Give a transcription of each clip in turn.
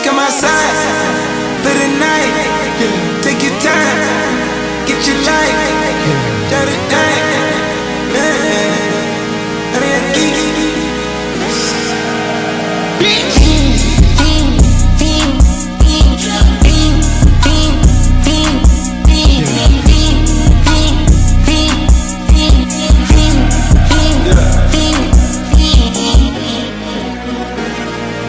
come outside for the night. Take your time, get your life. Shut it down.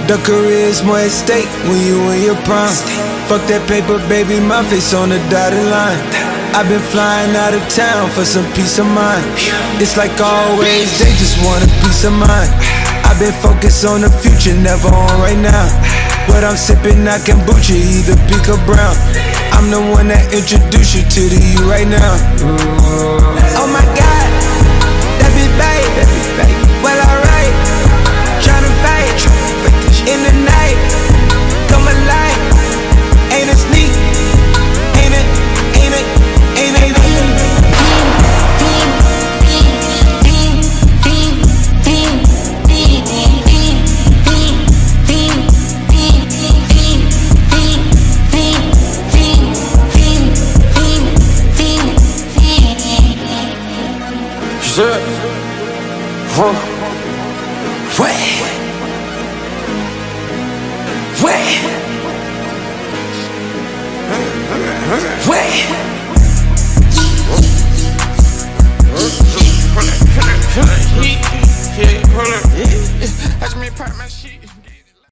The career's more at stake when you in your prime. Fuck that paper, baby, my face on the dotted line. I've been flying out of town for some peace of mind. It's like always, they just want a peace of mind. I've been focused on the future, never on right now. What I'm sipping, I kombucha, either pink or brown. I'm the one that introduced you to the you right now. Oh my God, that be babe. Well, alright, tryna fight in the night, come alive. Ain't it sneak? Ain't it? Yeah.